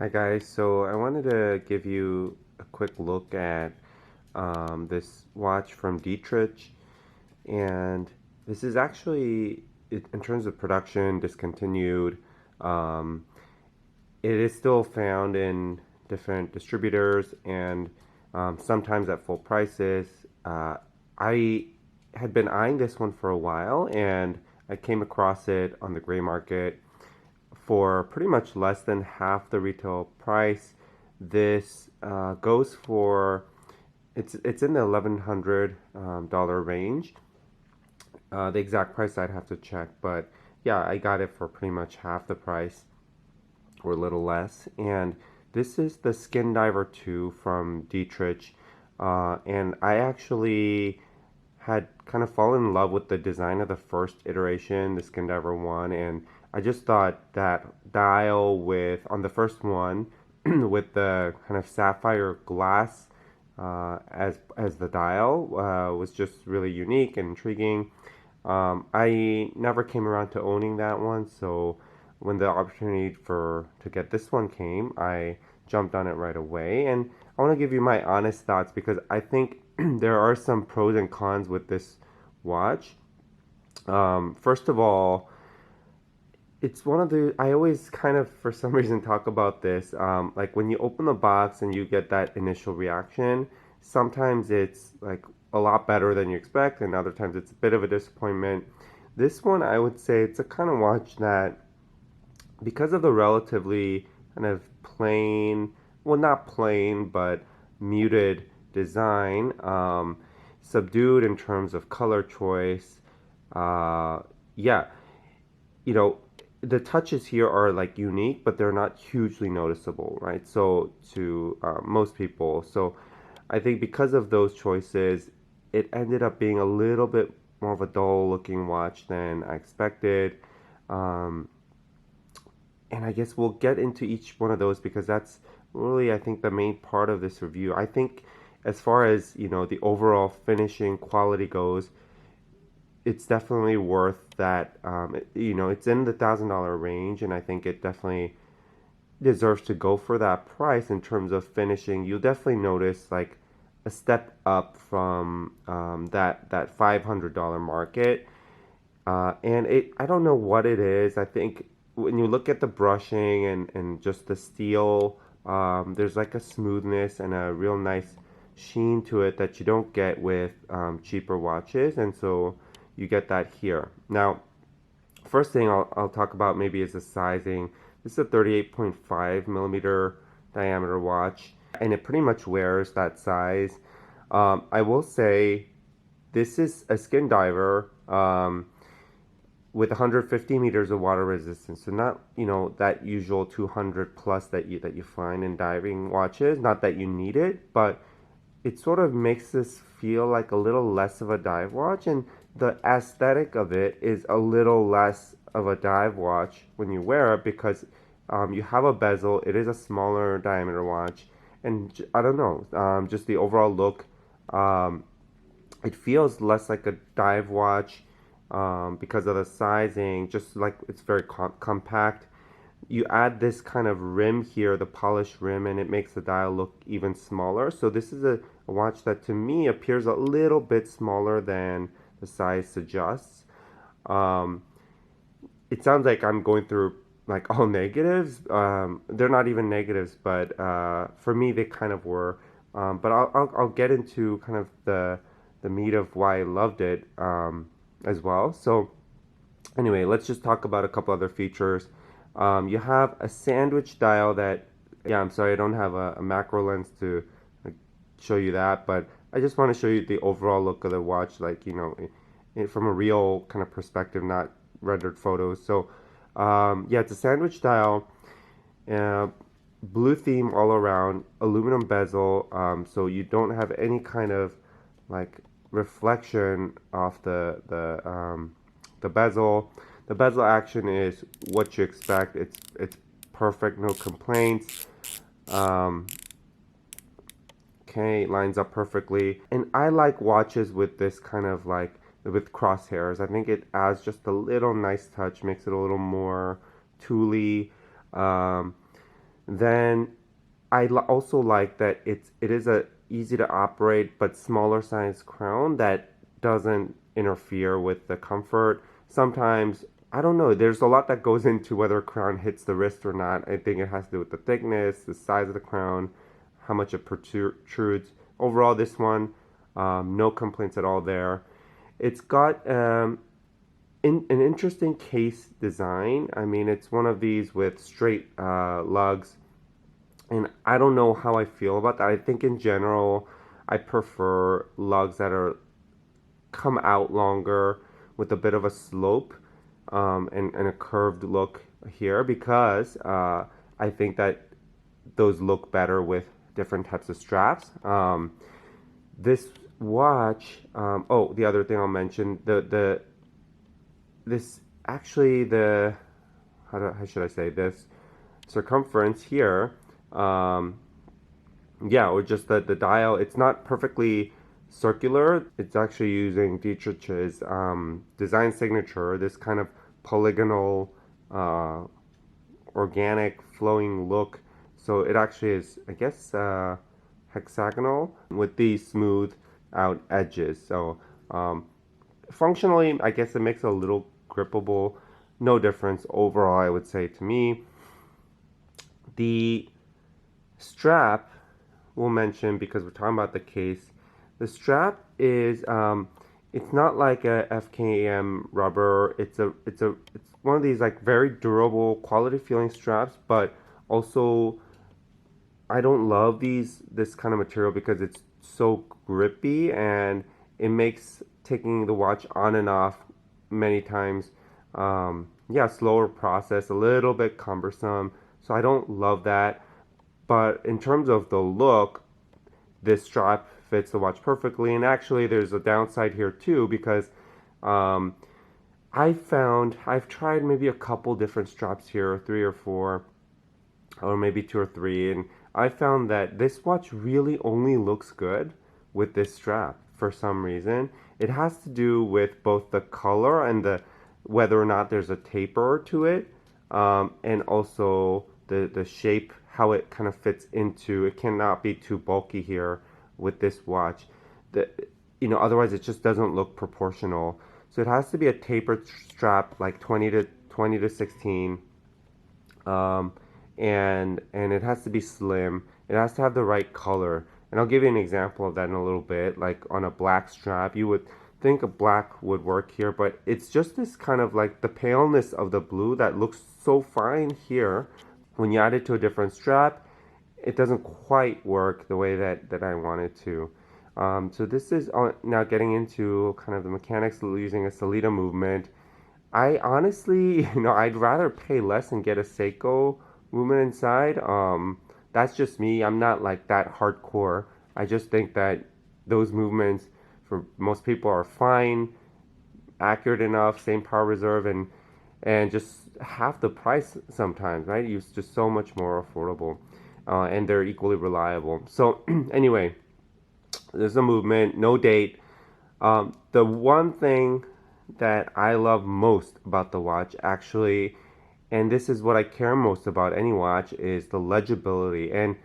Hi guys, so I wanted to give you a quick look at this watch from Dietrich, and this is actually, in terms of production, discontinued. Um, it is still found in different distributors and sometimes at full prices. I had been eyeing this one for a while, and I came across it on the gray market for pretty much less than half the retail price. This goes for it's in the $1,100 range. The exact price I'd have to check, but yeah, I got it for pretty much half the price or a little less. And this is the Skin Diver 2 from Dietrich, and I actually had kind of fallen in love with the design of the first iteration, the Skin Diver 1, and I just thought that dial with on the first one with the kind of sapphire glass as the dial was just really unique and intriguing. I never came around to owning that one, so when the opportunity for to get this one came, I jumped on it right away. And I want to give you my honest thoughts because I think there are some pros and cons with this watch. First of all, it's one of the I always kind of for some reason talk about this. Like when you open the box and you get that initial reaction, sometimes it's like a lot better than you expect, and other times it's a bit of a disappointment. This one, I would say, it's a kind of watch that because of the relatively kind of plain, well, not plain, but muted design, subdued in terms of color choice. Uh, yeah, you know, the touches here are like unique, but they're not hugely noticeable, right? So to most people, so I think because of those choices, it ended up being a little bit more of a dull looking watch than I expected. Um, and I guess we'll get into each one of those because that's really, I think, the main part of this review. I think as far as, the overall finishing quality goes, it's definitely worth that. It's in the $1,000 range, and I think it definitely deserves to go for that price in terms of finishing. You'll definitely notice like a step up from that $500 market. And I don't know what it is. I think when you look at the brushing and just the steel, there's like a smoothness and a real nice sheen to it that you don't get with cheaper watches, and so you get that here. Now, first thing I'll talk about maybe is the sizing. This is a 38.5 millimeter diameter watch, and it pretty much wears that size. I will say this is a skin diver. With 150 meters of water resistance, so not that usual 200 plus that you find in diving watches. Not that you need it, but it sort of makes this feel like a little less of a dive watch, and the aesthetic of it is a little less of a dive watch when you wear it because you have a bezel. It is a smaller diameter watch, and I don't know, just the overall look. Um, it feels less like a dive watch because of the sizing, just like it's very compact. You add this kind of rim here, the polished rim, and it makes the dial look even smaller. So this is a watch that to me appears a little bit smaller than the size suggests. Um, it sounds like I'm going through like all negatives. They're not even negatives, but for me they kind of were. But I'll get into kind of the meat of why I loved it as well. So anyway, let's just talk about a couple other features. You have a sandwich dial that, yeah, I'm sorry, I don't have a macro lens to like, show you that, but I just want to show you the overall look of the watch, like, from a real kind of perspective, not rendered photos. So, yeah, it's a sandwich dial, uh, blue theme all around, aluminum bezel, so you don't have any kind of like reflection off the bezel. The bezel action is what you expect. It's perfect, no complaints. Um, okay, lines up perfectly. And I like watches with this kind of like with crosshairs. I think it adds just a little nice touch, makes it a little more tooly. Um, Then also like that it is a easy to operate but smaller size crown that doesn't interfere with the comfort. Sometimes I don't know. There's a lot that goes into whether a crown hits the wrist or not. I think it has to do with the thickness, the size of the crown, how much it protrudes. Overall, this one, no complaints at all there. It's got an interesting case design. I mean, it's one of these with straight lugs, and I don't know how I feel about that. I think in general, I prefer lugs that are come out longer with a bit of a slope, and a curved look here because I think that those look better with different types of straps. This watch, oh, the other thing I'll mention, the this actually the how should I say this circumference here, um, yeah, or just the dial. It's not perfectly circular. It's actually using Dietrich's design signature, this kind of polygonal, uh, organic flowing look. So it actually is, I guess, hexagonal with these smooth out edges. So functionally, I guess it makes it a little grippable. No difference overall, I would say to me. The strap we'll mention because we're talking about the case. The strap is it's not like a FKM rubber. It's one of these like very durable, quality feeling straps, but also I don't love this kind of material because it's so grippy and it makes taking the watch on and off many times, yeah, slower process, a little bit cumbersome. So I don't love that. But in terms of the look, this strap fits the watch perfectly. And actually, there's a downside here too because um, I've tried maybe a couple different straps here, three or four, or maybe two or three, and I found that this watch really only looks good with this strap for some reason. It has to do with both the color and the whether or not there's a taper to it, and also the shape, how it kind of fits into. It cannot be too bulky here with this watch. The otherwise it just doesn't look proportional. So it has to be a tapered strap, like 20 to 16. Um, and it has to be slim. It has to have the right color. And I'll give you an example of that in a little bit. Like on a black strap, you would think a black would work here, but it's just this kind of like the paleness of the blue that looks so fine here. When you add it to a different strap, it doesn't quite work the way that I want it to. So this is now getting into kind of the mechanics of using a Salida movement. I honestly, I'd rather pay less and get a Seiko movement inside. That's just me. I'm not like that hardcore. I just think that those movements for most people are fine, accurate enough, same power reserve, and just half the price sometimes, right? It's just so much more affordable, and they're equally reliable. So anyway, there's a movement, no date. The one thing that I love most about the watch, actually, and this is what I care most about any watch, is the legibility. And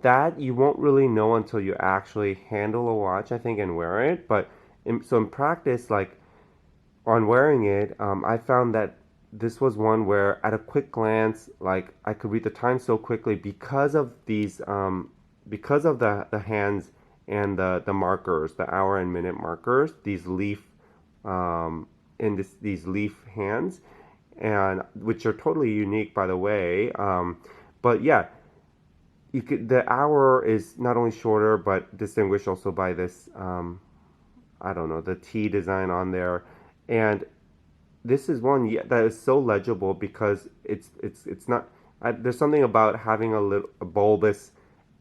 that you won't really know until you actually handle a watch, I think, and wear it. But so in practice, like on wearing it, I found that this was one where at a quick glance, like I could read the time so quickly because of these, because of the hands and the markers, the hour and minute markers, these leaf, in these leaf hands, and which are totally unique, by the way. But yeah, the hour is not only shorter but distinguished also by this, I don't know, the T design on there, and this is one that is so legible because it's not. There's something about having a bulbous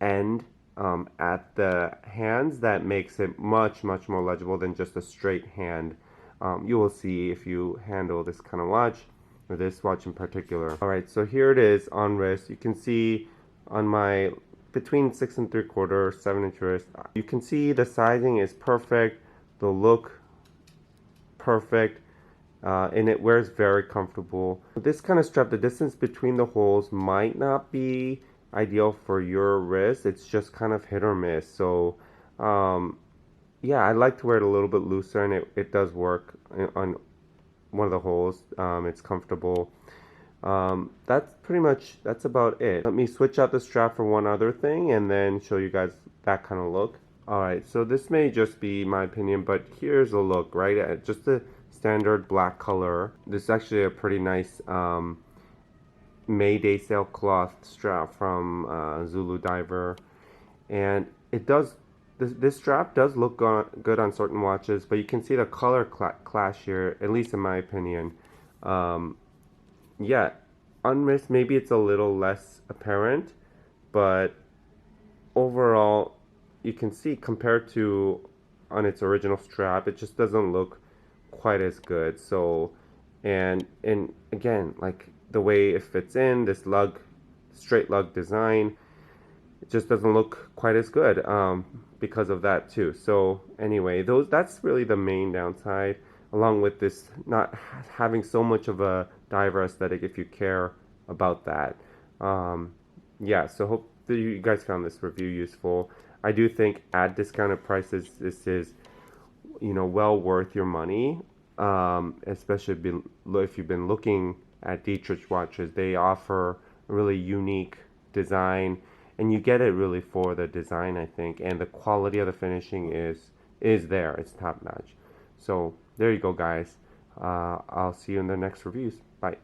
end, at the hands that makes it much more legible than just a straight hand. You will see if you handle this kind of watch, or this watch in particular. All right, so here it is on wrist. You can see on my between 6 3/4, 7-inch wrist. You can see the sizing is perfect, the look perfect, and it wears very comfortable. This kind of strap, the distance between the holes might not be ideal for your wrist. It's just kind of hit or miss. So yeah, I like to wear it a little bit looser, and it does work on one of the holes. It's comfortable. That's about it. Let me switch out the strap for one other thing and then show you guys that kind of look. Alright, so this may just be my opinion, but here's a look, right? Just a standard black color. This is actually a pretty nice Mayday sale cloth strap from Zulu Diver. And it does, this strap does look good on certain watches, but you can see the color clash here, at least in my opinion. Yeah, on wrist maybe it's a little less apparent, but overall you can see compared to on its original strap, it just doesn't look quite as good. So, and again, like the way it fits in, this lug, straight lug design, it just doesn't look quite as good because of that too. So anyway, that's really the main downside, along with this not having so much of a diver aesthetic if you care about that. Yeah, so hope that you guys found this review useful. I do think at discounted prices, this is, you know, well worth your money. Especially if you've been looking at Dietrich watches, they offer a really unique design, and you get it really for the design, I think, and the quality of the finishing is there. It's top notch. So there you go, guys. I'll see you in the next reviews. Bye.